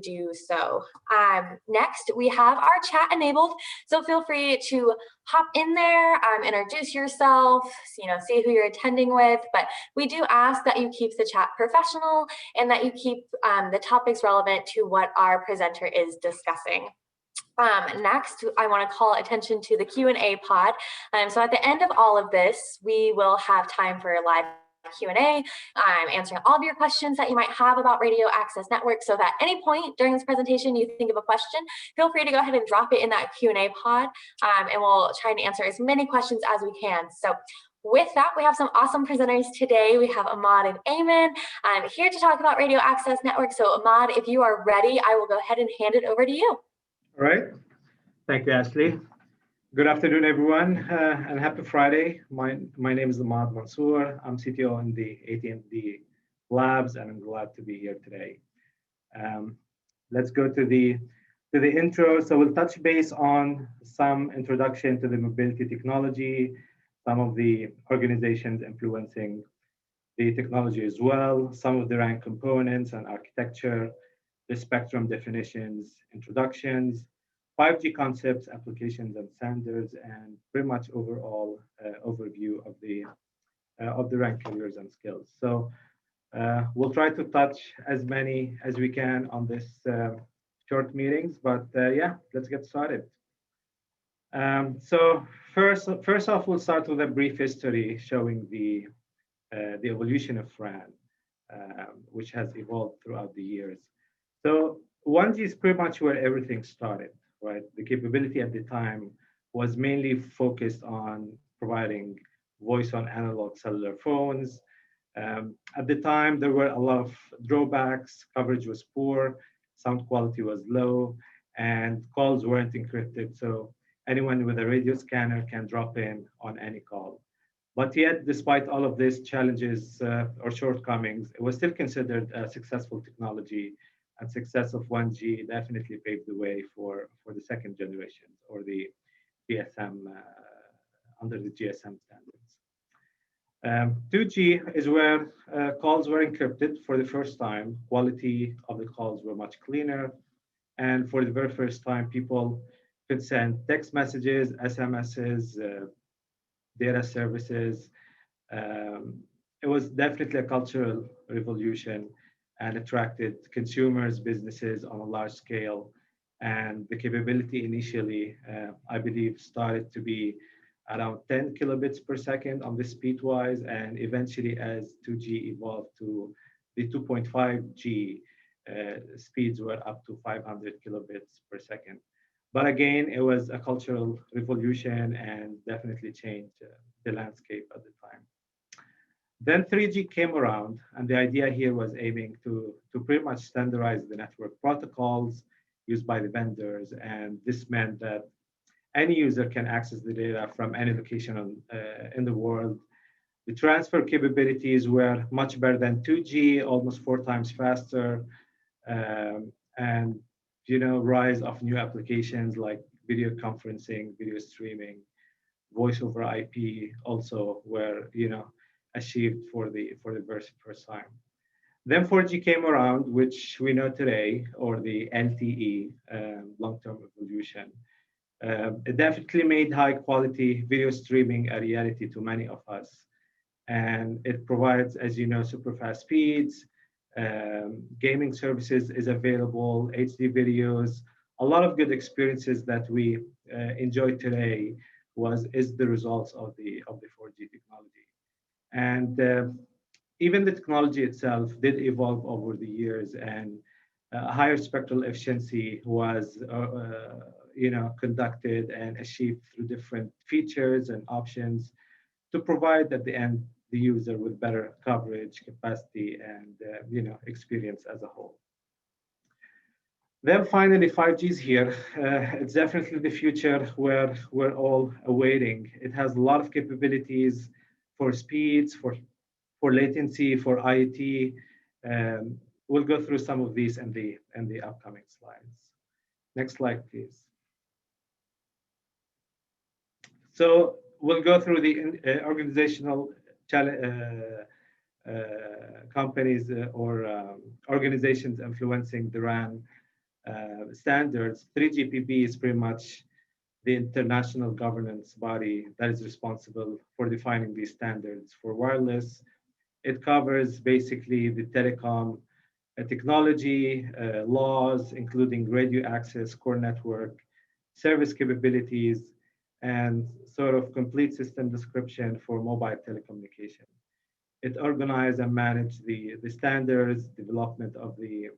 do so. Next, we have our chat enabled, so feel free to hop in there, introduce yourself, see who you're attending with, but we do ask that you keep the chat professional and that you keep the topics relevant to what our presenter is discussing. Next, I want to call attention to the Q&A pod. So at the end of all of this, we will have time for live Q&A, answering all of your questions that you might have about Radio Access Network. So that at any point during this presentation you think of a question, feel free to go ahead and drop it in that Q&A pod, and we'll try and answer as many questions as we can. So with that, we have some awesome presenters today. We have Ahmad and Ayman here to talk about Radio Access Network. So Ahmad, if you are ready, I will go ahead and hand it over to you. All right. Thank you, Ashley. Good afternoon, everyone, and happy Friday. My name is Ahmad Mansour. I'm CTO in the AT&T Labs, and I'm glad to be here today. Let's go to the intro. So we'll touch base on some introduction to the mobility technology, some of the organizations influencing the technology as well, some of the RAN components and architecture, the spectrum definitions, introductions, 5G concepts, applications, and standards, and pretty much overall overview of the RAN carriers and skills. So we'll try to touch as many as we can on this short meetings, but yeah, let's get started. So first off, we'll start with a brief history showing the evolution of RAN, which has evolved throughout the years. So 1G is pretty much where everything started, right? The capability at the time was mainly focused on providing voice on analog cellular phones. At the time, there were a lot of drawbacks. Coverage was poor, sound quality was low, and calls weren't encrypted. So anyone with a radio scanner can drop in on any call. But yet, despite all of these challenges or shortcomings, it was still considered a successful technology, and success of 1G definitely paved the way for the second generation, or the GSM, under the GSM standards. 2G is where calls were encrypted for the first time. Quality of the calls were much cleaner. And for the very first time, people could send text messages, SMSs, data services. It was definitely a cultural revolution and attracted consumers, businesses on a large scale. And the capability initially, I believe, started to be around 10 kilobits per second on the speed-wise, and eventually as 2G evolved to the 2.5G, speeds were up to 500 kilobits per second. But again, it was a cultural revolution and definitely changed the landscape at the time. Then 3G came around, and the idea here was aiming to pretty much standardize the network protocols used by the vendors, and this meant that any user can access the data from any location in the world. The transfer capabilities were much better than 2G, almost 4 times faster, and rise of new applications like video conferencing, video streaming, voice over IP also were achieved for the very first time. Then 4G came around, which we know today, or the LTE, long-term evolution. It definitely made high-quality video streaming a reality to many of us, and it provides, as you know, super fast speeds. Gaming services is available, HD videos, a lot of good experiences that we enjoy today is the results of the 4G technology. And even the technology itself did evolve over the years, and higher spectral efficiency was conducted and achieved through different features and options to provide at the end the user with better coverage, capacity, and experience as a whole. Then finally, 5G is here. It's definitely the future where we're all awaiting. It has a lot of capabilities for speeds, for latency, for IoT. We'll go through some of these in the upcoming slides. Next slide, please. So we'll go through the organizational companies or organizations influencing the RAN standards, 3GPP is pretty much the international governance body that is responsible for defining these standards for wireless. It covers basically the telecom technology, laws, including radio access, core network, service capabilities, and sort of complete system description for mobile telecommunication. It organizes and manages the standards, development of the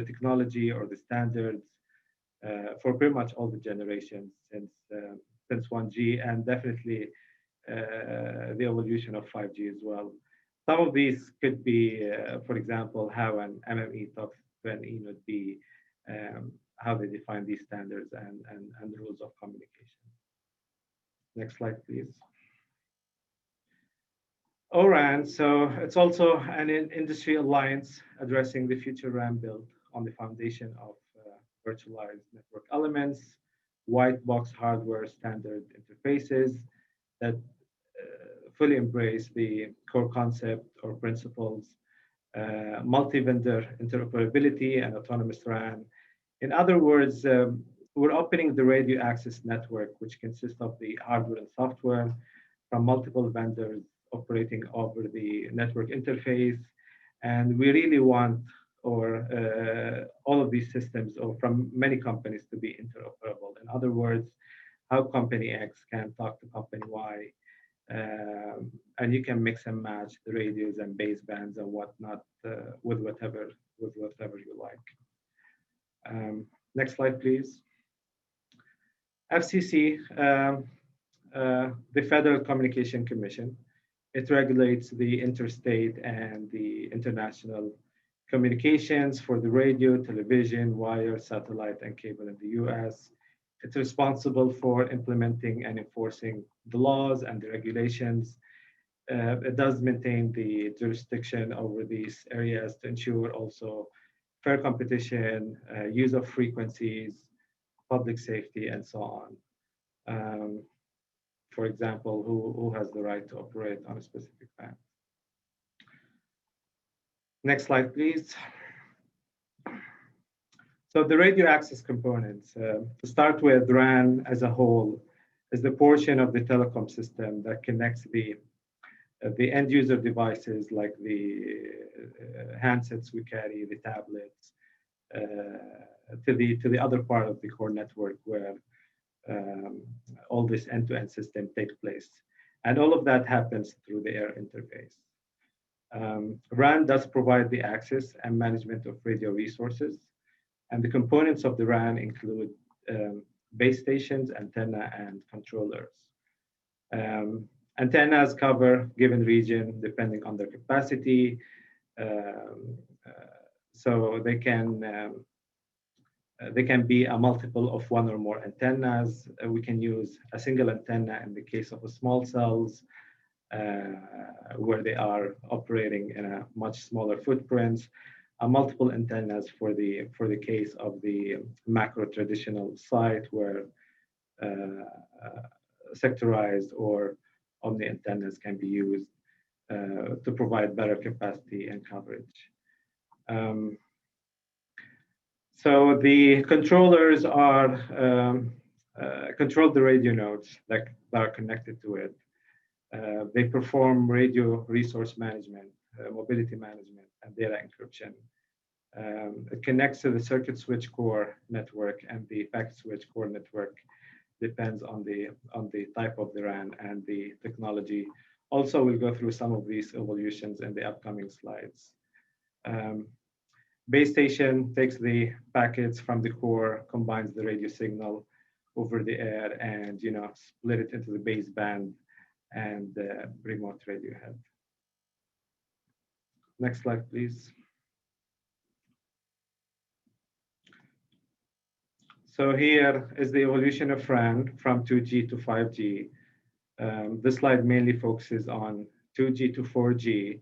technology or the standards for pretty much all the generations since 1G, and definitely the evolution of 5G as well. Some of these could be, for example, how an MME talks to an eNodeB, how they define these standards and the rules of communication. Next slide, please. ORAN, so it's also an industry alliance addressing the future RAN build on the foundation of virtualized network elements, white box hardware standard interfaces that fully embrace the core concept or principles, multi-vendor interoperability and autonomous RAN. In other words, we're opening the radio access network, which consists of the hardware and software from multiple vendors operating over the network interface. And we really want all of these systems or from many companies to be interoperable. In other words, how company X can talk to company Y, and you can mix and match the radios and basebands and whatnot with whatever you like. Next slide, please. FCC, the Federal Communication Commission, it regulates the interstate and the international communications for the radio, television, wire, satellite, and cable in the US. It's responsible for implementing and enforcing the laws and the regulations. It does maintain the jurisdiction over these areas to ensure also fair competition, use of frequencies, public safety, and so on. For example, who has the right to operate on a specific band. Next slide, please. So the radio access components, to start with, RAN as a whole is the portion of the telecom system that connects the end user devices like the handsets we carry, the tablets, to the other part of the core network where all this end-to-end system takes place. And all of that happens through the air interface. RAN does provide the access and management of radio resources. And the components of the RAN include base stations, antenna, and controllers. Antennas cover given region depending on their capacity. So they can be a multiple of one or more antennas. We can use a single antenna in the case of a small cells, where they are operating in a much smaller footprints. Multiple antennas for the case of the macro traditional site where sectorized or omni antennas can be used to provide better capacity and coverage. So the controllers are control the radio nodes that are connected to it. They perform radio resource management, mobility management, and data encryption. It connects to the circuit switch core network, and the packet switch core network depends on the type of the RAN and the technology. Also, we'll go through some of these evolutions in the upcoming slides. Base station takes the packets from the core, combines the radio signal over the air, and split it into the baseband and remote radio head. Next slide, please. So here is the evolution of RAN from 2G to 5G. This slide mainly focuses on 2G to 4G.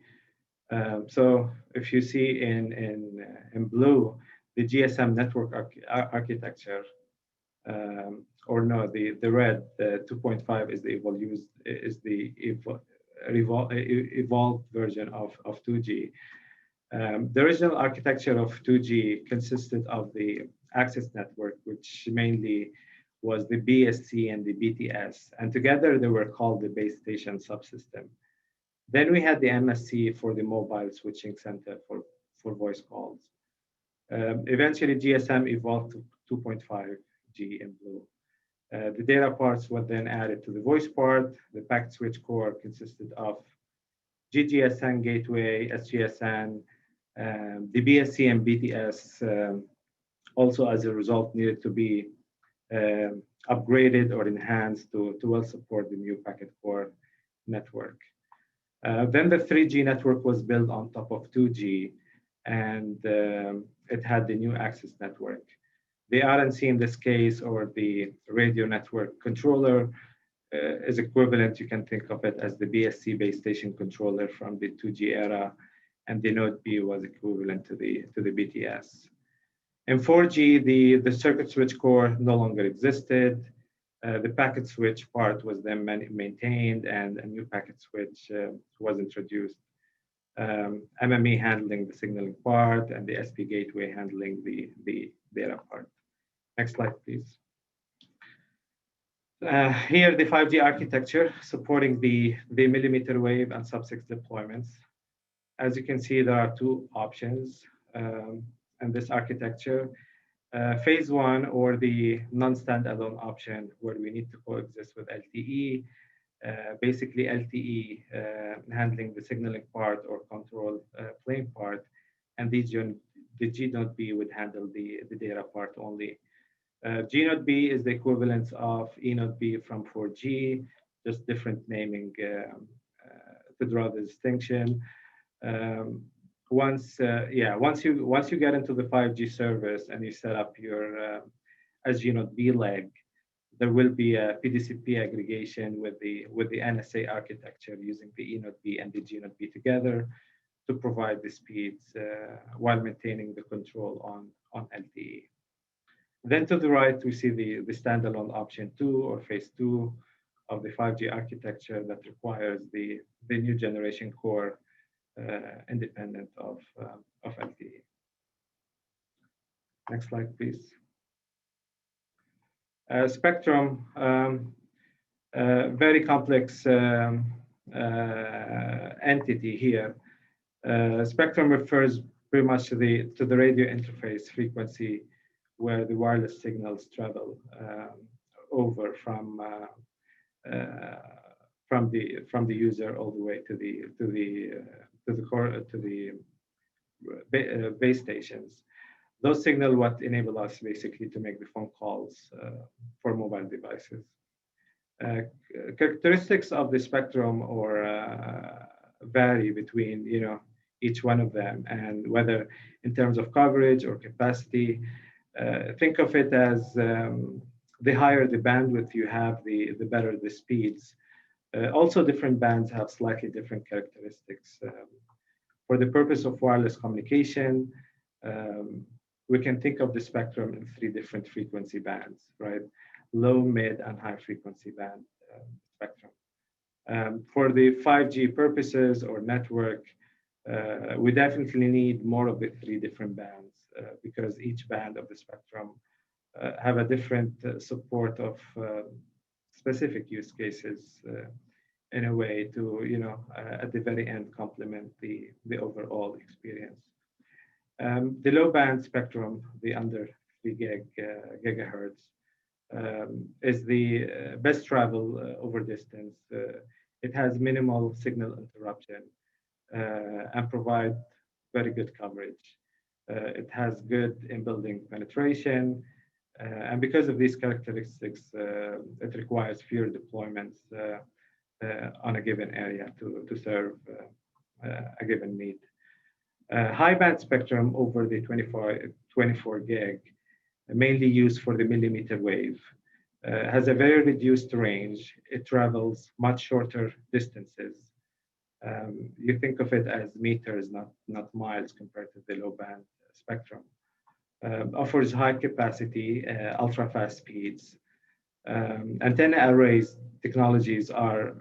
So if you see in blue, the GSM network architecture, or no, the red, the 2.5 is the evolved version of 2G. The original architecture of 2G consisted of the access network, which mainly was the BSC and the BTS, and together they were called the base station subsystem. Then we had the MSC for the mobile switching center for voice calls. Eventually, GSM evolved to 2.5G in blue. The data parts were then added to the voice part. The packet switch core consisted of GGSN gateway, SGSN, the BSC and BTS also as a result needed to be upgraded or enhanced to well support the new packet core network. Then the 3G network was built on top of 2G, and it had the new access network. The RNC in this case, or the radio network controller, is equivalent. You can think of it as the BSC base station controller from the 2G era, and the Node B was equivalent to the BTS. In 4G, the circuit switch core no longer existed. The packet switch part was then maintained, and a new packet switch was introduced. MME handling the signaling part, and the SP gateway handling the data part. Next slide, please. Here, the 5G architecture supporting the millimeter wave and sub-6 deployments. As you can see, there are two options in this architecture. Phase one, or the non-standalone option, where we need to coexist with LTE. Basically, LTE handling the signaling part or control plane part, and the G.B would handle the data part only. G.B is the equivalent of E.B from 4G, just different naming to draw the distinction. Once you get into the 5G service and you set up your G.B leg, there will be a PDCP aggregation with the NSA architecture using the E.B and the G.B together to provide the speeds while maintaining the control on LTE. Then to the right, we see the standalone option 2, or phase 2 of the 5G architecture that requires the new generation core independent of LTE. Next slide, please. Spectrum, very complex entity here. Spectrum refers pretty much to the radio interface frequency, where the wireless signals travel over from the user all the way to the base stations. Those signal what enable us basically to make the phone calls for mobile devices. Characteristics of the spectrum vary between each one of them, and whether in terms of coverage or capacity. Think of it as the higher the bandwidth you have, the better the speeds. Also, different bands have slightly different characteristics. For the purpose of wireless communication, we can think of the spectrum in 3 different frequency bands, right? Low, mid, and high frequency band spectrum. For the 5G purposes or network, we definitely need more of the 3 different bands because each band of the spectrum have a different support of specific use cases in a way to, at the very end, complement the overall experience. The low band spectrum, the under 3 gigahertz, is the best travel over distance. It has minimal signal interruption and provide very good coverage. It has good in-building penetration, and because of these characteristics, it requires fewer deployments on a given area to serve a given need. High band spectrum over the 24 gig, mainly used for the millimeter wave, has a very reduced range. It travels much shorter distances. You think of it as meters, not miles, compared to the low band spectrum. Offers high capacity, ultra fast speeds. Antenna arrays technologies are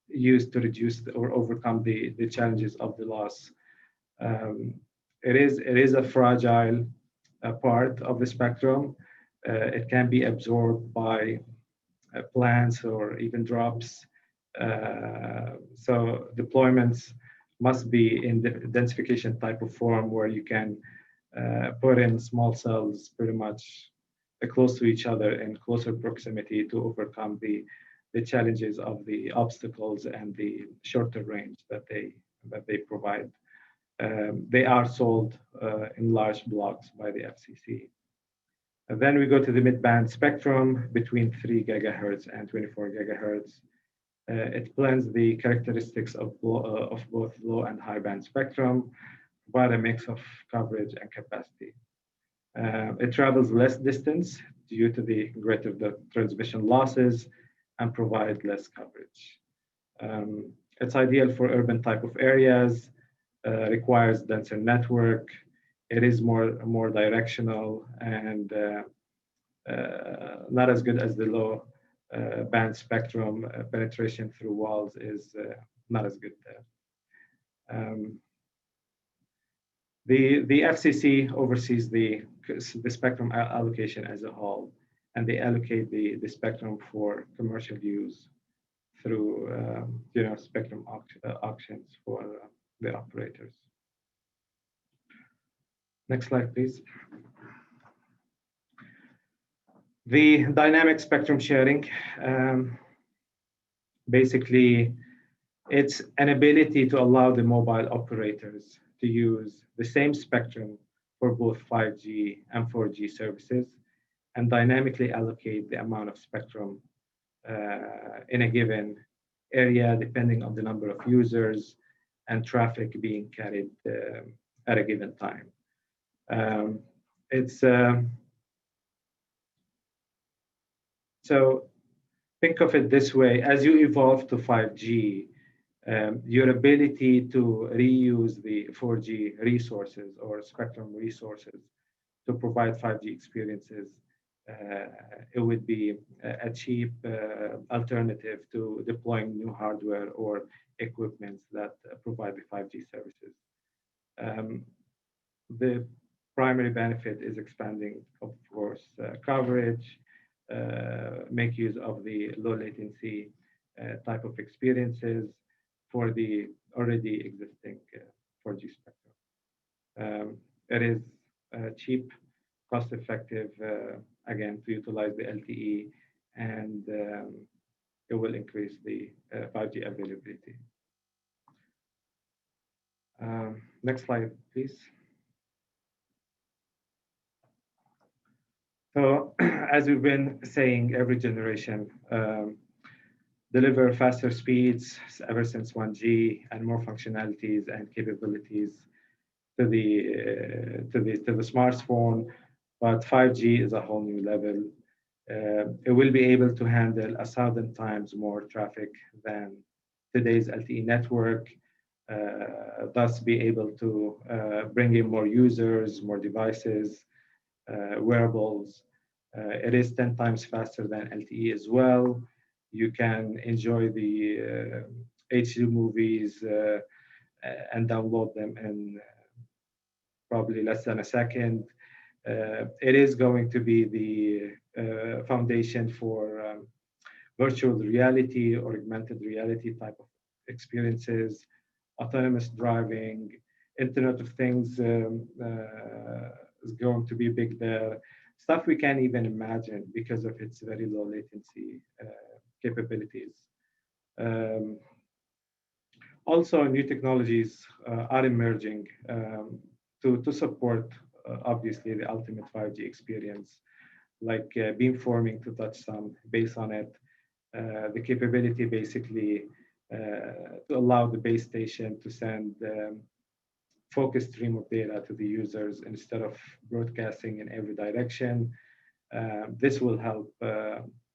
used to reduce or overcome the challenges of the loss Um, it is a fragile part of the spectrum. It can be absorbed by plants or even drops. So deployments must be in the densification type of form where you can put in small cells pretty much close to each other in closer proximity to overcome the challenges of the obstacles and the shorter range that they provide. They are sold in large blocks by the FCC. And then we go to the mid-band spectrum between 3 gigahertz and 24 gigahertz. It blends the characteristics of both low and high band spectrum, provide a mix of coverage and capacity. It travels less distance due to the transmission losses and provide less coverage. It's ideal for urban type of areas, requires denser network. It is more directional and not as good as the low band spectrum. Penetration through walls is not as good there. The FCC oversees the spectrum allocation as a whole, and they allocate the spectrum for commercial use through spectrum auctions for the operators. Next slide, please. The dynamic spectrum sharing, basically, it's an ability to allow the mobile operators to use the same spectrum for both 5G and 4G services and dynamically allocate the amount of spectrum in a given area depending on the number of users and traffic being carried at a given time. So think of it this way: as you evolve to 5G, your ability to reuse the 4G resources or spectrum resources to provide 5G experiences, it would be a cheap alternative to deploying new hardware or equipment that provide the 5G services. The primary benefit is expanding, of course, coverage, make use of the low latency type of experiences for the already existing 4G spectrum. It is cheap, cost effective, again, to utilize the LTE, and it will increase the 5G availability. Next slide, please. So as we've been saying, every generation deliver faster speeds ever since 1G and more functionalities and capabilities to the smartphone, but 5G is a whole new level. It will be able to handle 1,000 times more traffic than today's LTE network, thus be able to bring in more users, more devices, wearables. It is 10 times faster than LTE as well. You can enjoy the HD movies and download them in probably less than a second. It is going to be the foundation for virtual reality or augmented reality type of experiences, autonomous driving, Internet of Things is going to be big there. Stuff we can't even imagine because of its very low latency capabilities. Also, new technologies are emerging to support, obviously, the ultimate 5G experience, like beamforming to touch some based on it, the capability basically to allow the base station to send focused stream of data to the users instead of broadcasting in every direction. This will help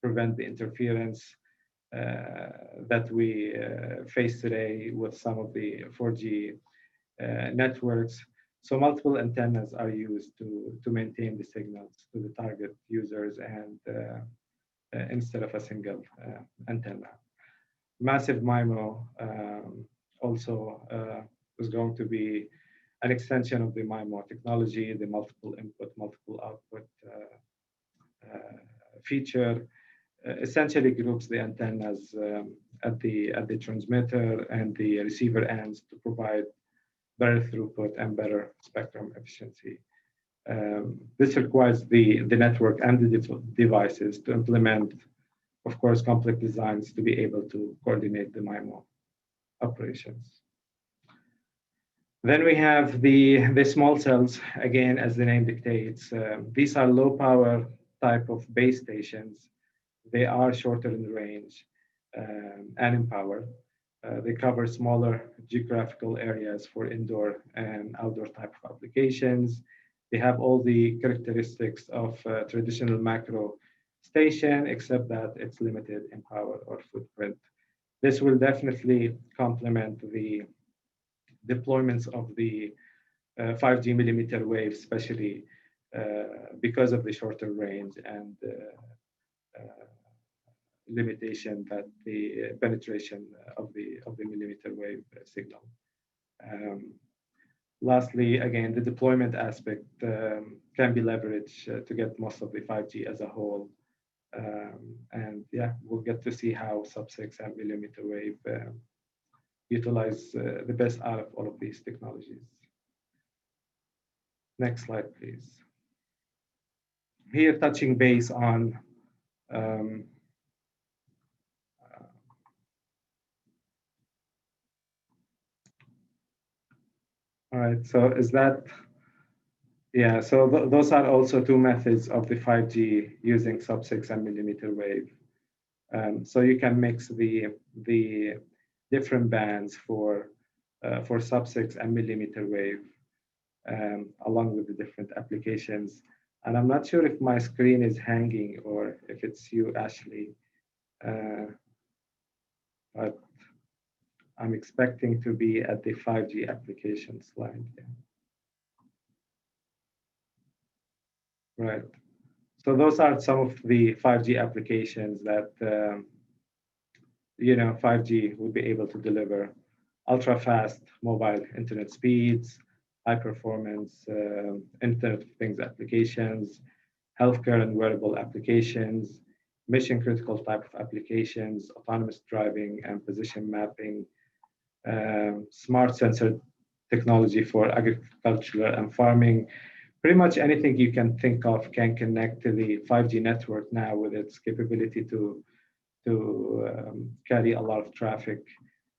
prevent the interference that we face today with some of the 4G networks. So multiple antennas are used to maintain the signals to the target users and instead of a single antenna. Massive MIMO also is going to be an extension of the MIMO technology, the multiple input, multiple output feature. Essentially groups the antennas at the transmitter and the receiver ends to provide better throughput and better spectrum efficiency. This requires the network and the devices to implement, of course, complex designs to be able to coordinate the MIMO operations. Then we have the small cells, again, as the name dictates. These are low power type of base stations. They are shorter in range and in power. They cover smaller geographical areas for indoor and outdoor type of applications. They have all the characteristics of a traditional macro station, except that it's limited in power or footprint. This will definitely complement the deployments of the 5G millimeter wave, especially because of the shorter range and limitation that the penetration of the millimeter wave signal. Lastly, again, the deployment aspect can be leveraged to get most of the 5G as a whole. And yeah, we'll get to see how sub-6 and millimeter wave utilize the best out of all of these technologies. Next slide, please. Here, touching base on all right, so is that, yeah, so those are also two methods of the 5G using sub-6 and millimeter wave. So you can mix the different bands for sub-6 and millimeter wave along with the different applications. And I'm not sure if my screen is hanging or if it's you, Ashley, but I'm expecting to be at the 5G application slide. Yeah. Right. So those are some of the 5G applications that 5G would be able to deliver: ultra fast mobile internet speeds, high performance Internet of Things applications, healthcare and wearable applications, mission critical type of applications, autonomous driving and position mapping, smart sensor technology for agriculture and farming. Pretty much anything you can think of can connect to the 5G network now with its capability to carry a lot of traffic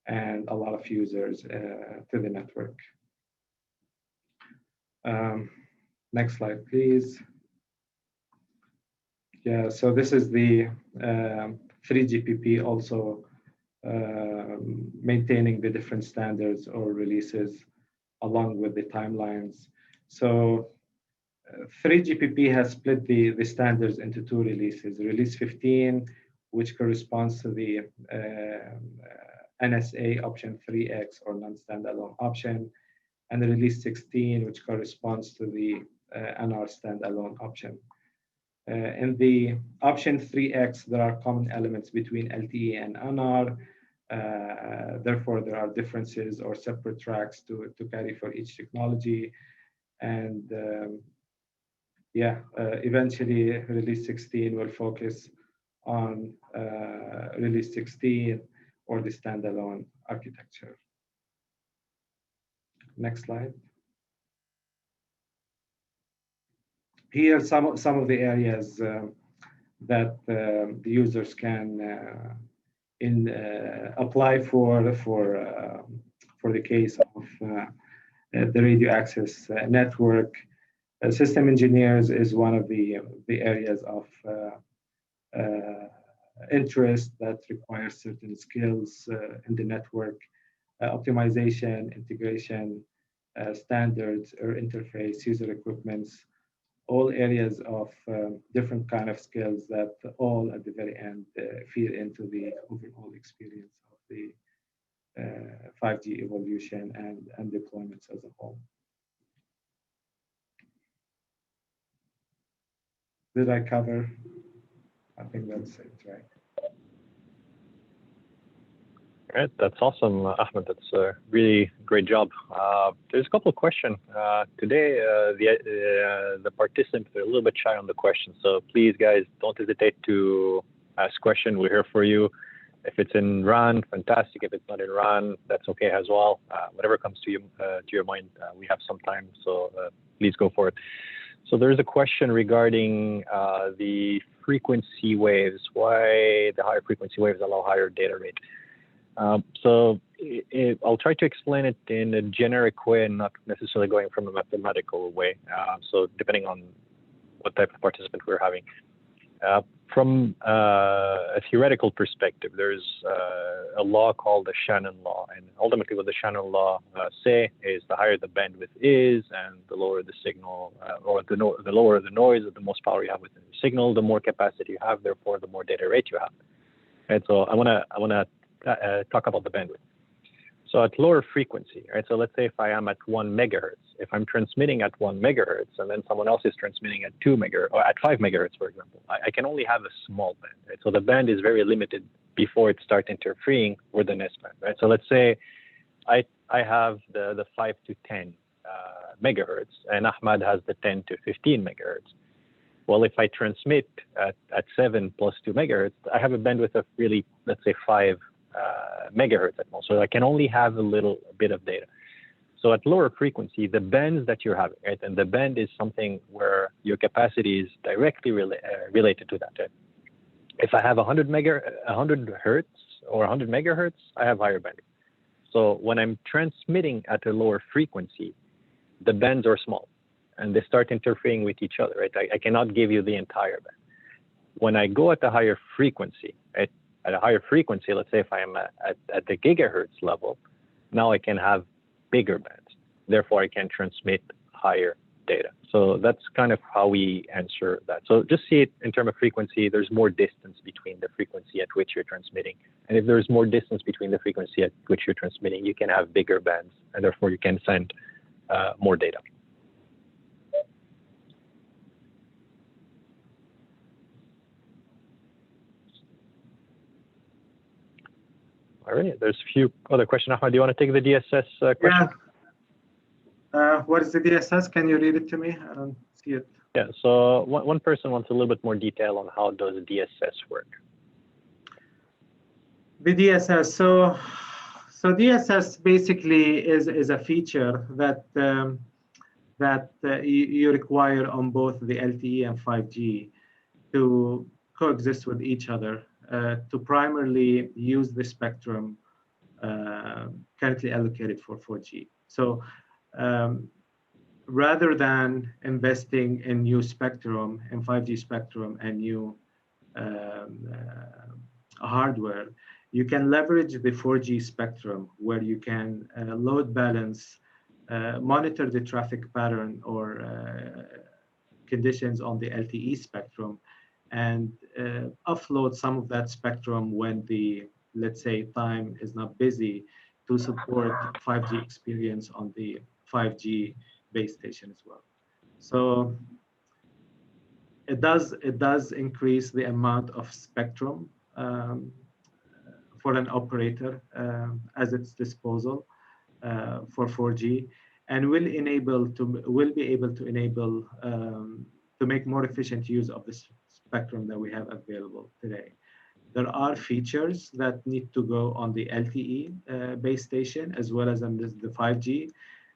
and a lot of users to the network. Next slide, please. Yeah, so this is the 3GPP also maintaining the different standards or releases along with the timelines. So 3GPP has split the standards into two releases. Release 15, which corresponds to the NSA option 3X or non-standalone option, and the release 16, which corresponds to the NR standalone option. In the option 3X, there are common elements between LTE and NR. Therefore, there are differences or separate tracks to carry for each technology. And eventually release 16 will focus on release 16 or the standalone architecture. Next slide. Here, some of the areas that the users can apply for the case of the radio access network. System engineers is one of the areas of interest that requires certain skills in the network, optimization, integration, standards or interface, user equipments, all areas of different kind of skills that all at the very end feed into the overall experience of the 5G evolution and deployments as a whole. Did I cover? I think that's it, right? All right, that's awesome, Ahmed. That's a really great job. There's a couple of questions. Today, the participants are a little bit shy on the questions, so please, guys, don't hesitate to ask questions. We're here for you. If it's in RAN, fantastic. If it's not in RAN, that's okay as well. Whatever comes to your mind, we have some time, so please go for it. So there's a question regarding the frequency waves. Why the higher frequency waves allow higher data rate? So I'll try to explain it in a generic way and not necessarily going from a mathematical way. So depending on what type of participant we're having. From a theoretical perspective, there's a law called the Shannon law. And ultimately what the Shannon law say is the higher the bandwidth is and the lower the signal, or the lower the noise, or the most power you have within the signal, the more capacity you have, therefore the more data rate you have. And so I wanna talk about the bandwidth. So at lower frequency, right? So let's say if I am at 1 megahertz, if I'm transmitting at 1 megahertz and then someone else is transmitting at 2 megahertz or at 5 megahertz, for example, I can only have a small band, right? So the band is very limited before it starts interfering with the next band, right? So let's say I have the 5 to 10 megahertz and Ahmad has the 10 to 15 megahertz. Well, if I transmit at 7 plus 2 megahertz, I have a bandwidth of really, let's say 5 megahertz at most. So I can only have a little bit of data. So at lower frequency, the bands that you're having, right? And the band is something where your capacity is directly related to that. Right? If I have 100 hertz or 100 megahertz, I have higher bandwidth. So when I'm transmitting at a lower frequency, the bands are small and they start interfering with each other, right? I cannot give you the entire band. When I go at a higher frequency, right? At a higher frequency, let's say if I am at the gigahertz level, now I can have bigger bands. Therefore, I can transmit higher data. So that's kind of how we answer that. So just see it in terms of frequency. There's more distance between the frequency at which you're transmitting. And if there's more distance between the frequency at which you're transmitting, you can have bigger bands, and therefore you can send more data. All right, there's a few other questions. Ahmad, do you want to take the DSS question? Yeah. What is the DSS? Can you read it to me? I don't see it. Yeah, so one person wants a little bit more detail on how does DSS work. The DSS. So DSS basically is a feature that you require on both the LTE and 5G to coexist with each other, to primarily use the spectrum currently allocated for 4G. So rather than investing in new spectrum, in 5G spectrum and new hardware, you can leverage the 4G spectrum where you can load balance, monitor the traffic pattern or conditions on the LTE spectrum, and offload some of that spectrum when the, let's say, time is not busy, to support 5G experience on the 5G base station as well. So it does increase the amount of spectrum for an operator as its disposal for 4G, and will be able to enable to make more efficient use of the spectrum that we have available today. There are features that need to go on the LTE base station as well as on the 5G,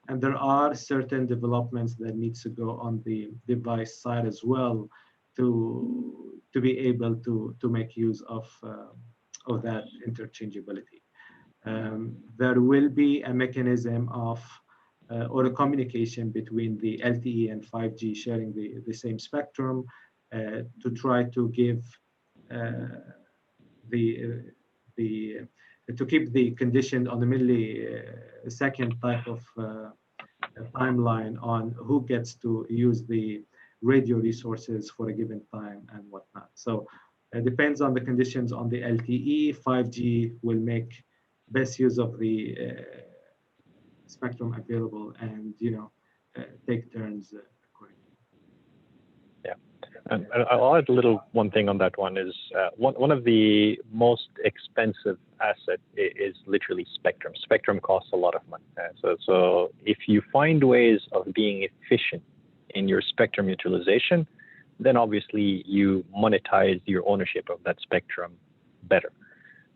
and there are certain developments that needs to go on the device side as well to be able to make use of that interchangeability. There will be a mechanism of or a communication between the LTE and 5G sharing the same spectrum to try to give to keep the condition on the millisecond type of timeline on who gets to use the radio resources for a given time and whatnot. So it depends on the conditions on the LTE. 5G will make best use of the spectrum available and take turns accordingly. Yeah, And I'll add a little one thing on that one is one of the most expensive asset is literally spectrum. Spectrum costs a lot of money. So if you find ways of being efficient in your spectrum utilization, then obviously you monetize your ownership of that spectrum better.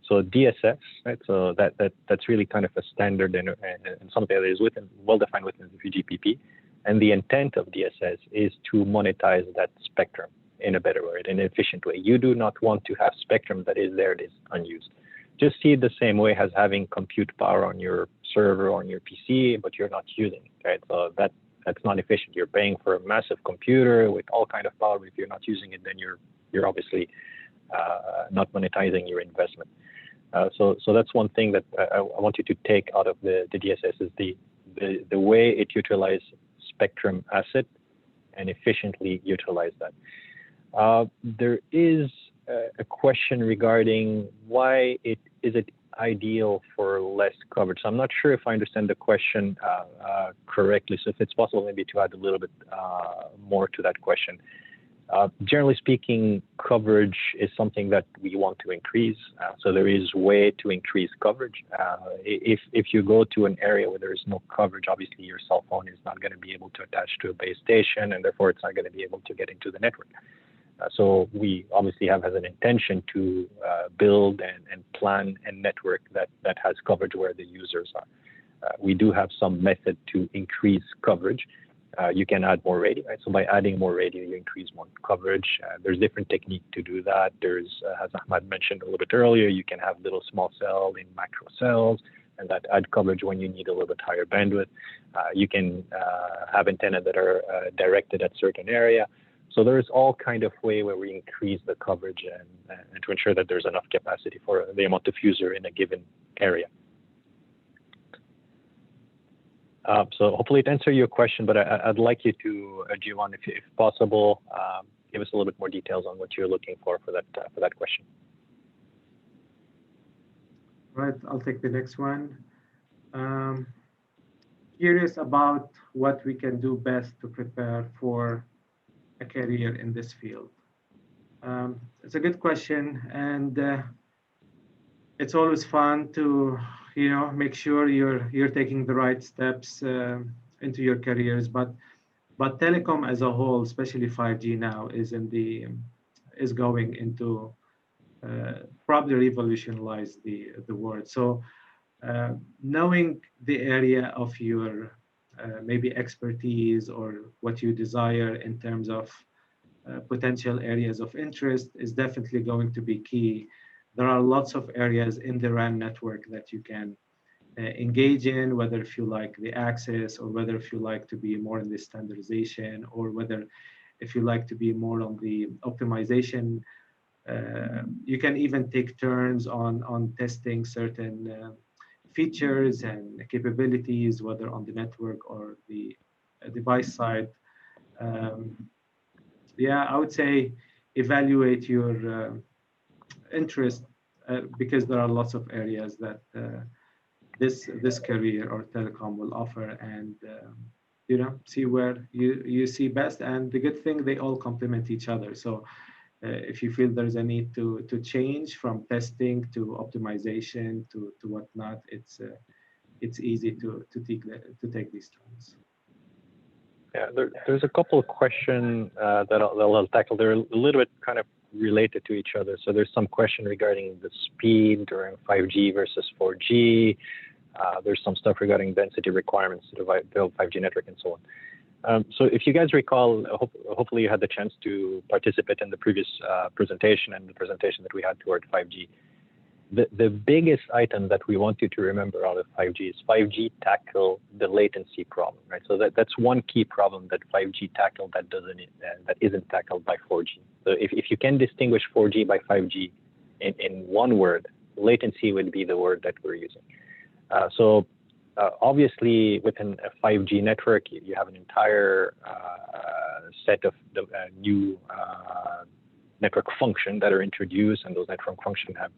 So DSS, right? So that's really kind of a standard and something that is well defined within the VGPP. And the intent of DSS is to monetize that spectrum in a better way, in an efficient way. You do not want to have spectrum that is there, it is unused. Just see it the same way as having compute power on your server or on your PC, but you're not using it, right? So that's not efficient. You're paying for a massive computer with all kind of power, but if you're not using it, then you're obviously not monetizing your investment. So that's one thing that I want you to take out of the DSS is the way it utilizes spectrum asset and efficiently utilize that. There is a question regarding why is it ideal for less coverage. So I'm not sure if I understand the question correctly. So if it's possible, maybe to add a little bit more to that question. Generally speaking, coverage is something that we want to increase. So there is way to increase coverage. If you go to an area where there is no coverage, obviously your cell phone is not going to be able to attach to a base station, and therefore it's not going to be able to get into the network. So we obviously have as an intention to build and plan a network that has coverage where the users are. We do have some method to increase coverage. You can add more radio, right? So by adding more radio, you increase more coverage. There's different technique to do that. There's, as Ahmad mentioned a little bit earlier, you can have little small cell in macro cells, and that add coverage when you need a little bit higher bandwidth. You can have antenna that are directed at certain area. So there's all kind of way where we increase the coverage and to ensure that there's enough capacity for the amount of user in a given area. So hopefully it answered your question, but I'd like you to, Jiwan, if possible, give us a little bit more details on what you're looking for that question. Right, I'll take the next one. Curious about what we can do best to prepare for a career in this field. It's a good question, and it's always fun to make sure you're taking the right steps into your careers. But telecom as a whole, especially 5G now, is going into probably revolutionize the world. So knowing the area of your maybe expertise or what you desire in terms of potential areas of interest is definitely going to be key. There are lots of areas in the RAN network that you can engage in, whether if you like the access or whether if you like to be more in the standardization or whether if you like to be more on the optimization. You can even take turns on testing certain features and capabilities, whether on the network or the device side. Yeah, I would say evaluate your interest because there are lots of areas that this career or telecom will offer, and see where you see best. And the good thing, they all complement each other. So if you feel there's a need to change from testing to optimization to whatnot, it's easy to take these turns. Yeah, there's a couple of questions that I'll tackle. They're a little bit kind of related to each other. So there's some question regarding the speed during 5G versus 4G. There's some stuff regarding density requirements to build 5G network and so on. So if you guys recall, hopefully you had the chance to participate in the previous presentation and the presentation that we had toward 5G. The biggest item that we want you to remember out of 5G is 5G tackle the latency problem, right? So that's one key problem that 5G tackled that isn't tackled by 4G. So if you can distinguish 4G by 5G in one word, latency would be the word that we're using. Obviously, within a 5G network, you have an entire set of new network functions that are introduced, and those network functions have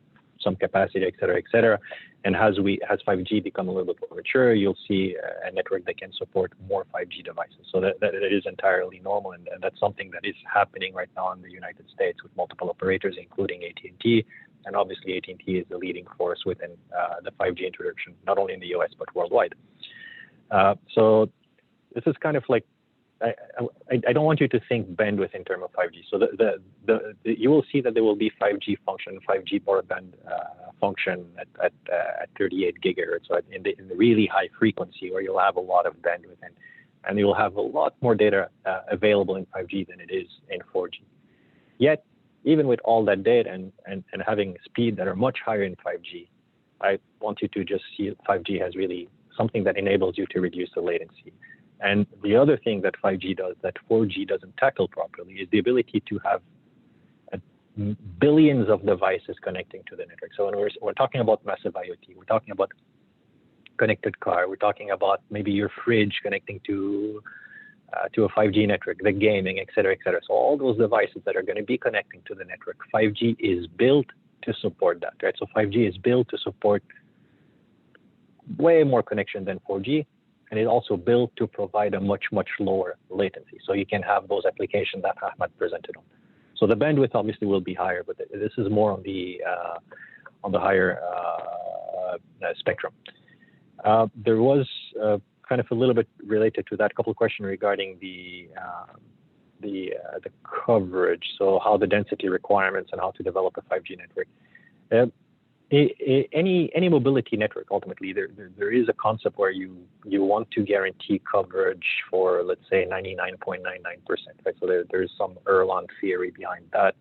some capacity, et cetera. And as 5G become a little bit more mature, you'll see a network that can support more 5G devices. So that it is entirely normal, and that's something that is happening right now in the United States with multiple operators, including AT&T. And obviously, AT&T is the leading force within the 5G introduction, not only in the US, but worldwide. So this is kind of like, I don't want you to think bandwidth in terms of 5G. So you will see that there will be 5G function, 5G broadband function at 38 gigahertz, so in the really high frequency where you'll have a lot of bandwidth, and you'll have a lot more data available in 5G than it is in 4G. Yet, even with all that data and having speed that are much higher in 5G, I want you to just see 5G has really something that enables you to reduce the latency. And the other thing that 5G does that 4G doesn't tackle properly is the ability to have billions of devices connecting to the network. So when we're talking about massive IoT, we're talking about connected car, we're talking about maybe your fridge connecting to a 5G network, the gaming, et cetera, et cetera. So all those devices that are going to be connecting to the network, 5G is built to support that, right? So 5G is built to support way more connection than 4G. And it's also built to provide a much, much lower latency. So you can have those applications that Ahmad presented on. So the bandwidth obviously will be higher, but this is more on the higher spectrum. There was kind of a little bit related to that, a couple of questions regarding the coverage. So how the density requirements and how to develop a 5G network. Any mobility network, ultimately, there is a concept where you want to guarantee coverage for, let's say, 99.99%, right? So there's some Erlang theory behind that,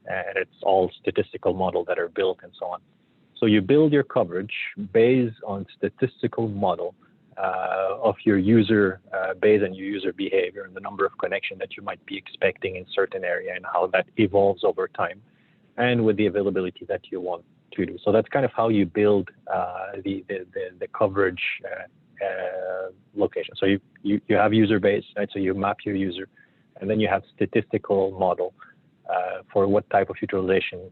and it's all statistical models that are built and so on. So you build your coverage based on statistical model of your user base and your user behavior and the number of connection that you might be expecting in certain area and how that evolves over time, and with the availability that you want to do. So that's kind of how you build the coverage location. So you have user base, right? So you map your user, and then you have statistical model for what type of utilization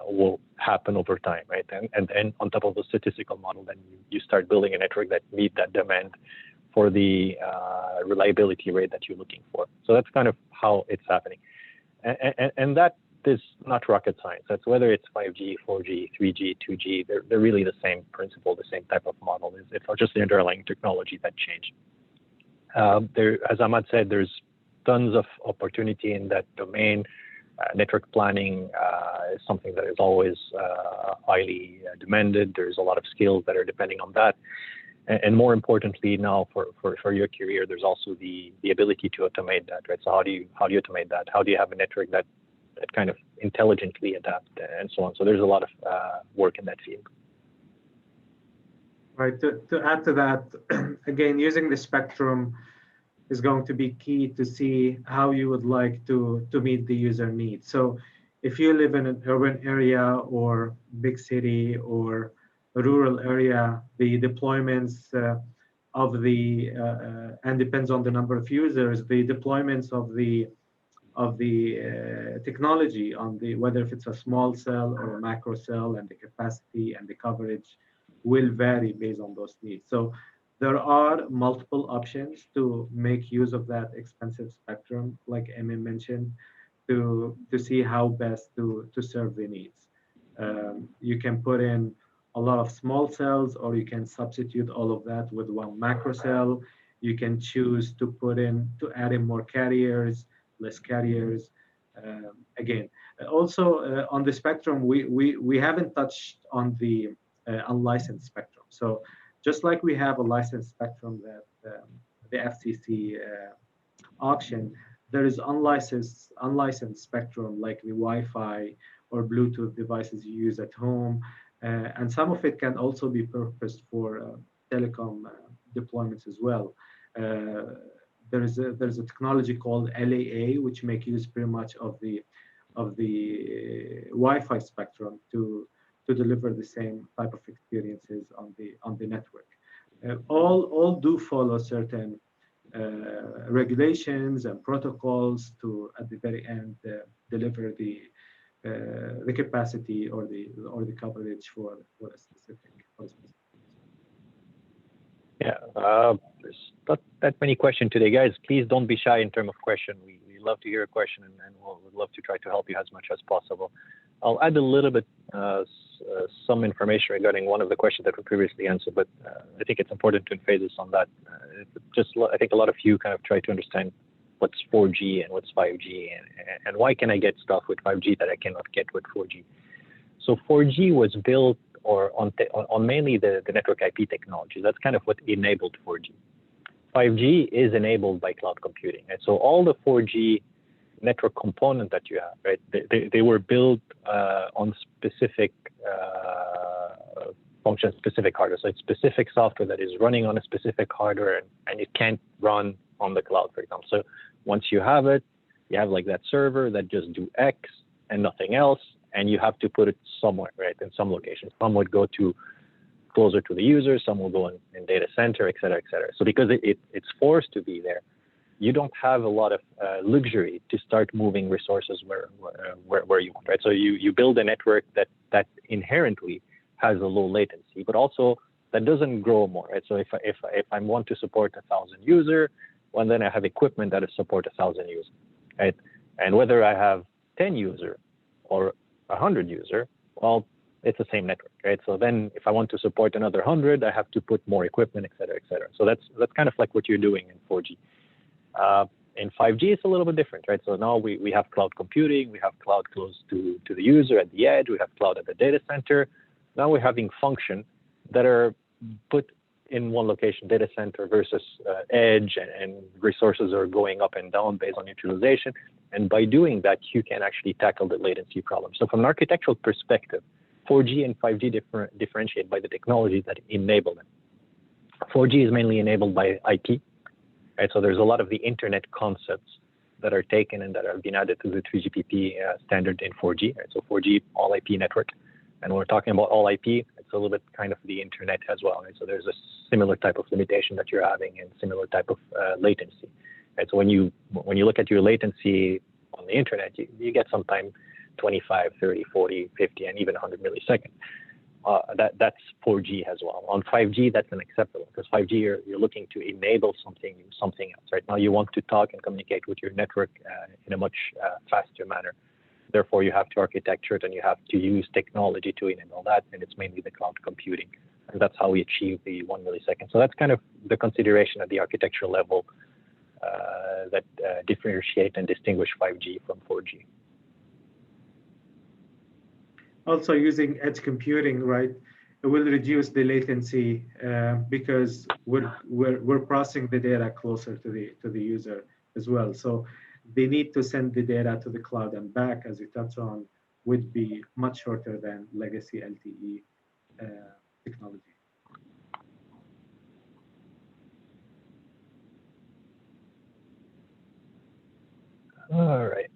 will happen over time, right? And then on top of the statistical model, then you start building a network that meet that demand for the reliability rate that you're looking for. So that's kind of how it's happening, and that is not rocket science. That's whether it's 5G, 4G, 3G, 2G, they're really the same principle, the same type of model. It's just the underlying technology that changed. As Ahmad said, there's tons of opportunity in that domain. Network planning is something that is always highly demanded. There's a lot of skills that are depending on that. And more importantly now for your career, there's also the ability to automate that, right? So how do you automate that? How do you have a network that kind of intelligently adapt and so on? So there's a lot of work in that field. Right. To add to that, again, using the spectrum is going to be key to see how you would like to meet the user needs. So if you live in an urban area or big city or a rural area, the deployments of the and depends on the number of users, the deployments of the technology on the, whether if it's a small cell or a macro cell, and the capacity and the coverage will vary based on those needs. So there are multiple options to make use of that expensive spectrum, like Emmy mentioned, to see how best to serve the needs. You can put in a lot of small cells, or you can substitute all of that with one macro cell. You can choose to add in more carriers, less carriers. Again, also on the spectrum, we haven't touched on the unlicensed spectrum. So just like we have a licensed spectrum that the FCC auction, there is unlicensed spectrum like the Wi-Fi or Bluetooth devices you use at home, and some of it can also be purposed for telecom deployments as well. There's a technology called LAA, which make use pretty much of the Wi-Fi spectrum to deliver the same type of experiences on the network. All do follow certain regulations and protocols to, at the very end, deliver the the capacity or the coverage for a specific. Yeah, there's not that many questions today, guys. Please don't be shy in terms of question. We love to hear a question, and we'd love to try to help you as much as possible. I'll add a little bit, some information regarding one of the questions that we previously answered, but I think it's important to emphasize on that. I think a lot of you kind of try to understand what's 4G and what's 5G, and why can I get stuff with 5G that I cannot get with 4G. So 4G was built on mainly the network IP technology. That's kind of what enabled 4G. 5G is enabled by cloud computing, and so all the 4G network component that you have, right? They were built on specific function, specific hardware. So it's specific software that is running on a specific hardware, and it can't run on the cloud, for example. So once you have it, you have like that server that just do X and nothing else, and you have to put it somewhere, right? In some locations. Some would go to closer to the user, some will go in data center, et cetera, et cetera. So because it's forced to be there, you don't have a lot of luxury to start moving resources where you want, right? So you build a network that inherently has a low latency, but also that doesn't grow more, right? So if I want to support 1,000 user, well, then I have equipment that support 1,000 users, right? And whether I have 10 user or 100 user, well, it's the same network, right? So then if I want to support another 100, I have to put more equipment, et cetera, et cetera. So that's kind of like what you're doing in 4G. In 5G, it's a little bit different, right? So now we have cloud computing, we have cloud close to the user at the edge, we have cloud at the data center. Now we're having function that are put in one location, data center versus edge, and resources are going up and down based on utilization. And by doing that, you can actually tackle the latency problem. So from an architectural perspective, 4G and 5G differentiate by the technologies that enable them. 4G is mainly enabled by IP, right? So there's a lot of the internet concepts that are taken and that are being added to the 3GPP standard in 4G, right? So 4G all IP network. And when we're talking about all IP, it's a little bit kind of the internet as well, right? So there's a similar type of limitation that you're having and similar type of latency. Right? So when you look at your latency on the internet, you get sometimes 25, 30, 40, 50, and even 100 milliseconds. That's 4G as well. On 5G, that's unacceptable because 5G, you're looking to enable something else. Right now, you want to talk and communicate with your network in a much faster manner. Therefore, you have to architecture it and you have to use technology to enable that, and it's mainly the cloud computing. And that's how we achieve the 1 millisecond. So that's kind of the consideration at the architectural level that differentiate and distinguish 5G from 4G. Also, using edge computing, right, it will reduce the latency because we're processing the data closer to the user as well. So the need to send the data to the cloud and back, as you touched on, would be much shorter than legacy LTE technology. All right.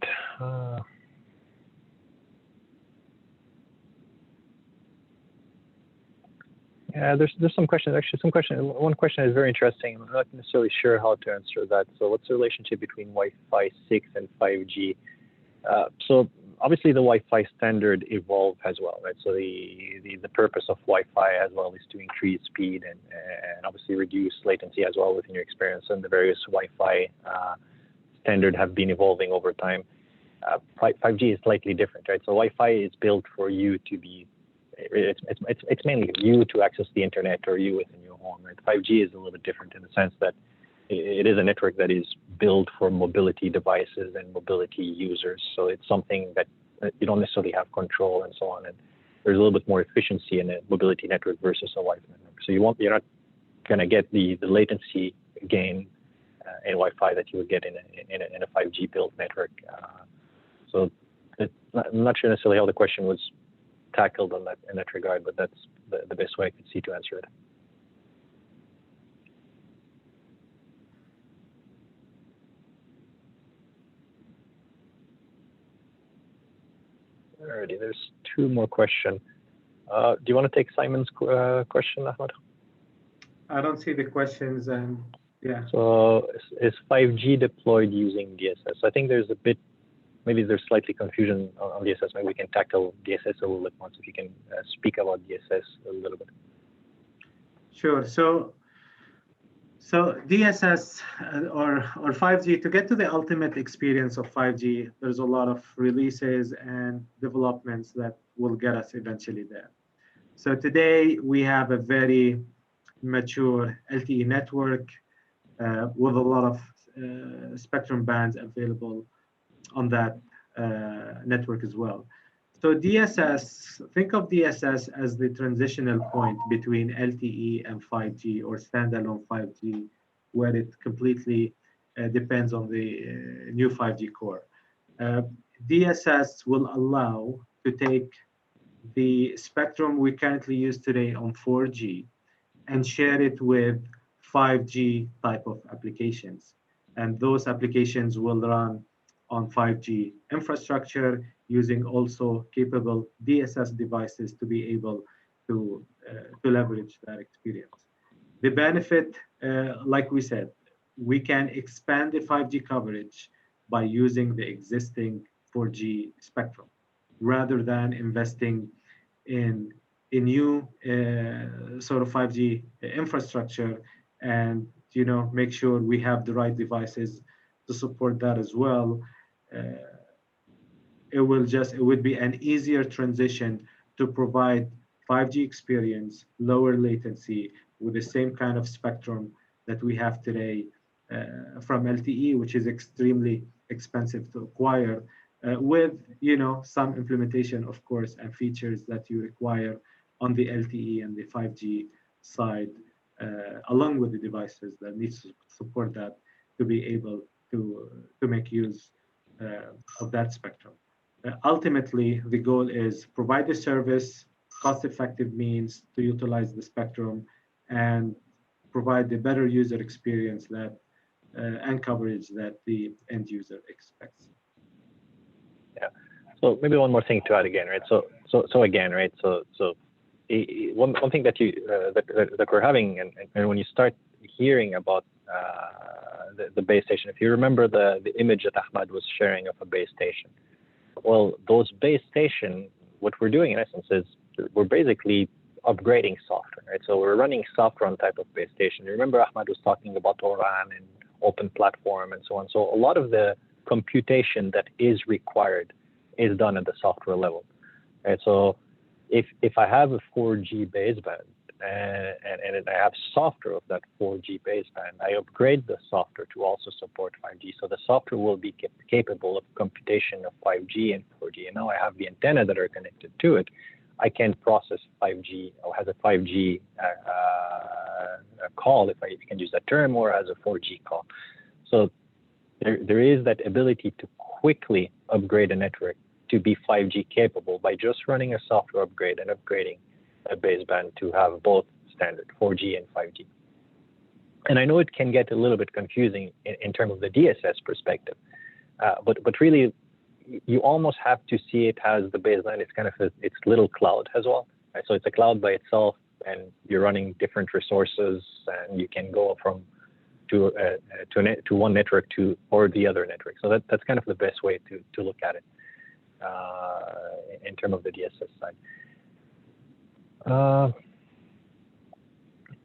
Yeah, there's some questions. Actually, one question is very interesting. I'm not necessarily sure how to answer that. So what's the relationship between Wi-Fi 6 and 5G? So obviously the Wi-Fi standard evolved as well, right? So the purpose of Wi-Fi as well is to increase speed and obviously reduce latency as well within your experience. And the various Wi-Fi standard have been evolving over time. 5G is slightly different, right? So Wi-Fi is built for you to be it's mainly you to access the internet or you within your home, right? 5G is a little bit different in the sense that it is a network that is built for mobility devices and mobility users. So it's something that you don't necessarily have control and so on. And there's a little bit more efficiency in a mobility network versus a Wi-Fi network. So you're not going to get the latency gain in Wi-Fi that you would get in a 5G built network. So I'm not sure necessarily how the question was tackled in that regard, but that's the best way I could see to answer it. Alrighty, there's two more questions. Do you want to take Simon's question, Ahmed? I don't see the questions, and yeah. So is 5G deployed using DSS? I think there's a bit maybe there's slightly confusion on DSS. Maybe we can tackle DSS a little bit more. So if you can speak about DSS a little bit. Sure. So DSS or 5G, to get to the ultimate experience of 5G, there's a lot of releases and developments that will get us eventually there. So today we have a very mature LTE network with a lot of spectrum bands available on that network as well. So DSS, think of DSS as the transitional point between LTE and 5G or standalone 5G, where it completely depends on the new 5G core. DSS will allow to take the spectrum we currently use today on 4G and share it with 5G type of applications. And those applications will run on 5G infrastructure using also capable DSS devices to be able to leverage that experience. The benefit, like we said, we can expand the 5G coverage by using the existing 4G spectrum rather than investing in a new sort of 5G infrastructure and make sure we have the right devices to support that as well. It would be an easier transition to provide 5G experience, lower latency with the same kind of spectrum that we have today from LTE, which is extremely expensive to acquire, with some implementation, of course, and features that you require on the LTE and the 5G side, along with the devices that needs to support that to be able to make use of that spectrum. Ultimately, the goal is provide the service, cost-effective means to utilize the spectrum, and provide the better user experience that and coverage that the end user expects. Yeah. So maybe one more thing to add again, right? So again, right? So one thing that that we're having, and when you start hearing about the base station, if you remember the image that Ahmad was sharing of a base station, well, those base station, what we're doing in essence is we're basically upgrading software, right? So we're running software on type of base station. You remember Ahmad was talking about ORAN and open platform and so on. So a lot of the computation that is required is done at the software level, right? So if I have a 4G baseband and I have software of that 4G baseband, I upgrade the software to also support 5G. So the software will be capable of computation of 5G and 4G. And now I have the antenna that are connected to it. I can process 5G or has a 5G call, if I can use that term, or as a 4G call. So there is that ability to quickly upgrade a network to be 5G capable by just running a software upgrade and upgrading a baseband to have both standard 4G and 5G. And I know it can get a little bit confusing in terms of the DSS perspective, but really you almost have to see it as the baseline. It's kind of its little cloud as well. Right? So it's a cloud by itself, and you're running different resources, and you can go from to one network or the other network. So that's kind of the best way to look at it in terms of the DSS side.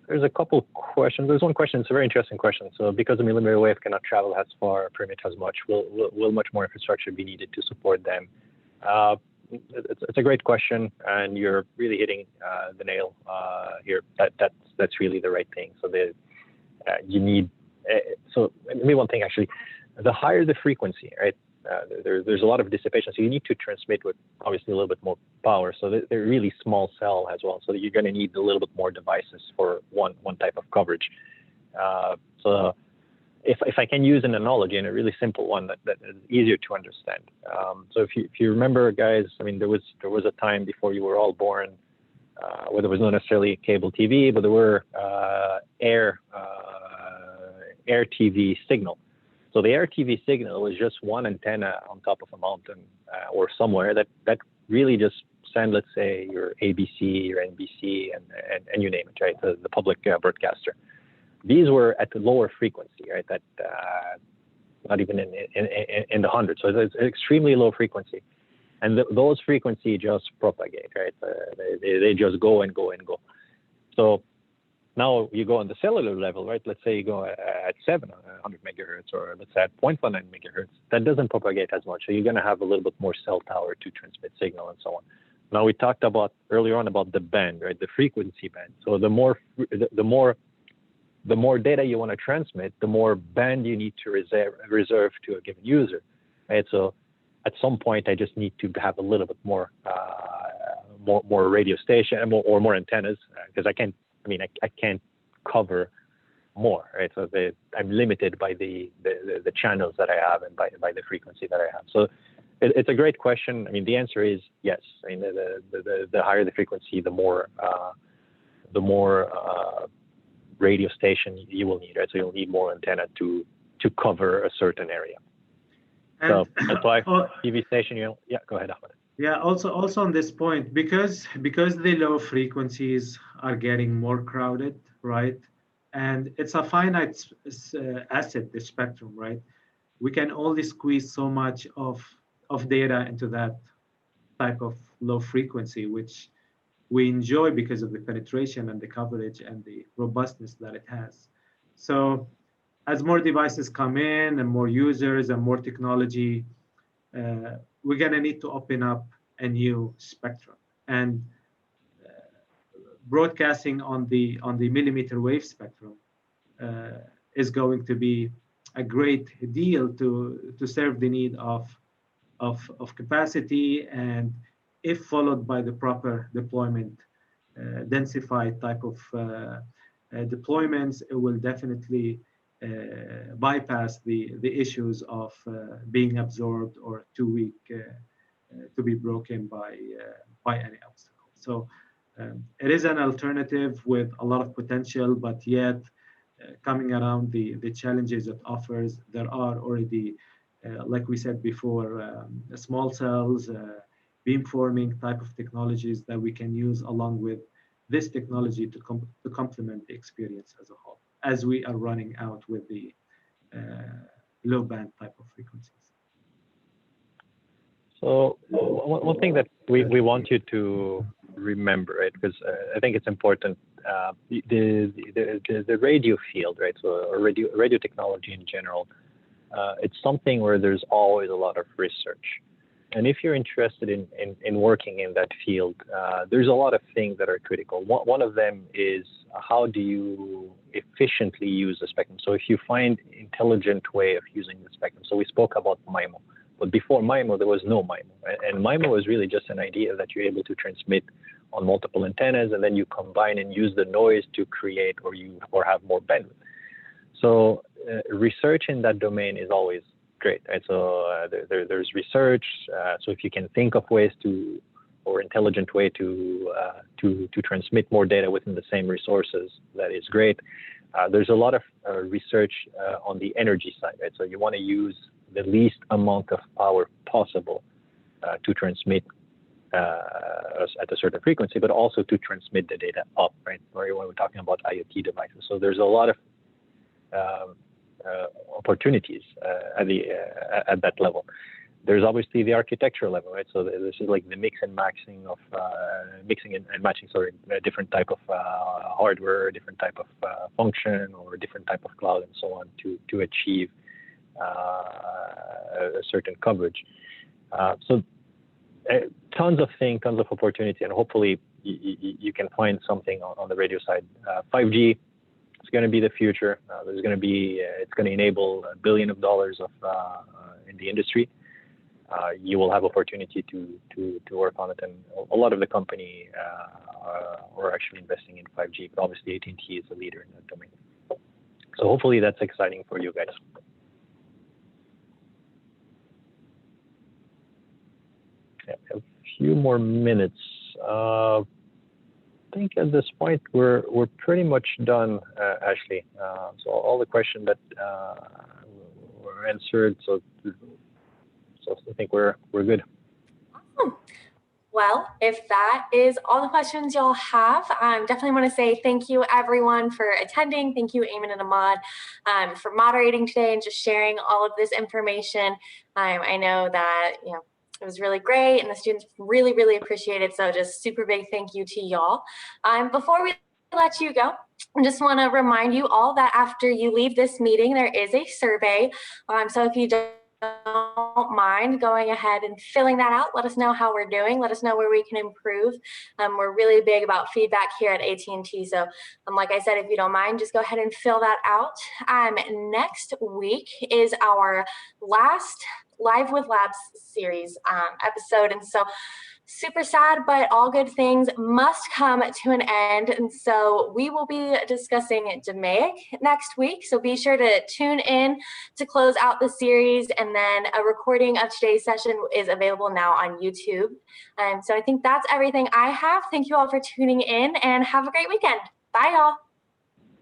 There's a couple questions. There's one question. It's a very interesting question. So because the millimeter wave cannot travel as far, permit as much, will much more infrastructure be needed to support them? It's a great question, and you're really hitting the nail here. That's really the right thing. So you need. So maybe one thing actually, the higher the frequency, right? There's a lot of dissipation, so you need to transmit with obviously a little bit more power. So they're really small cell as well. So you're going to need a little bit more devices for one type of coverage. So if I can use an analogy, and a really simple one that is easier to understand. So if you remember, guys, I mean, there was a time before you were all born where there was not necessarily cable TV, but there were air TV signal. So the air TV signal was just one antenna on top of a mountain or somewhere that really just send, let's say, your ABC, your NBC, and you name it, right? The public broadcaster. These were at the lower frequency, right? That not even in the hundreds. So it's extremely low frequency. And those frequencies just propagate, right? They just go and go and go. So now you go on the cellular level, right? Let's say you go at 700 megahertz, or let's say at 0.19 megahertz. That doesn't propagate as much. So you're going to have a little bit more cell tower to transmit signal and so on. Now we talked about earlier on about the band, right? The frequency band. So the more data you want to transmit, the more band you need to reserve to a given user, right? So at some point, I just need to have a little bit more radio station or more antennas, because I can't cover more, right? So I'm limited by the channels that I have and by the frequency that I have. So it's a great question. I mean, the answer is yes. I mean, the higher the frequency, the more radio station you will need, right? So you'll need more antenna to cover a certain area. And so that's why TV station, yeah, go ahead, Ahmed. Yeah, also on this point, because the low frequencies are getting more crowded, right? And it's a finite asset, the spectrum, right? We can only squeeze so much of data into that type of low frequency, which we enjoy because of the penetration and the coverage and the robustness that it has. So as more devices come in and more users and more technology, we're going to need to open up a new spectrum. And broadcasting on the millimeter wave spectrum is going to be a great deal to serve the need of capacity, and if followed by the proper deployment, densified type of deployments, it will definitely bypass the issues of being absorbed or too weak to be broken by any obstacle. So it is an alternative with a lot of potential, but yet coming around the challenges it offers. There are already, like we said before, small cells, beamforming type of technologies that we can use along with this technology to complement the experience as a whole, as we are running out with the low band type of frequencies. So one thing that we want you to remember, right? Because I think it's important. The radio field, right? So radio technology in general, it's something where there's always a lot of research. And if you're interested in working in that field, there's a lot of things that are critical. One of them is how do you efficiently use the spectrum? So if you find intelligent way of using the spectrum. So we spoke about MIMO, but before MIMO, there was no MIMO. And MIMO was really just an idea that you're able to transmit on multiple antennas, and then you combine and use the noise to create or have more bandwidth. So research in that domain is always great, right? So there's research. So if you can think of ways or intelligent way to transmit more data within the same resources, that is great. There's a lot of research on the energy side, right? So you want to use the least amount of power possible to transmit at a certain frequency, but also to transmit the data up, right? When we're talking about IoT devices. So there's a lot of opportunities at that level. There's obviously the architecture level, right? So this is like the mixing and matching, different type of hardware, different type of function, or different type of cloud, and so on to achieve a certain coverage. So tons of things, tons of opportunity, and hopefully you can find something on the radio side. 5G. It's going to be the future. It's going to enable $1 billion in the industry. You will have opportunity to work on it, and a lot of the company are actually investing in 5G. But obviously, AT&T is a leader in that domain. So hopefully, that's exciting for you guys. Yeah, a few more minutes. I think at this point we're pretty much done, Ashley. So all the questions that were answered. So I think we're good. Awesome. Well, if that is all the questions y'all have, definitely want to say thank you everyone for attending. Thank you, Eamon and Ahmad, for moderating today and just sharing all of this information. I know that, it was really great and the students really, really appreciate it. So just super big thank you to y'all. Before we let you go, I just want to remind you all that after you leave this meeting, there is a survey. So if you don't mind going ahead and filling that out, let us know how we're doing. Let us know where we can improve. We're really big about feedback here at AT&T. So like I said, if you don't mind, just go ahead and fill that out. Next week is our last Live with Labs series episode. And so super sad, but all good things must come to an end. And so we will be discussing DMAIC next week. So be sure to tune in to close out the series. And then a recording of today's session is available now on YouTube. And so I think that's everything I have. Thank you all for tuning in and have a great weekend. Bye, y'all.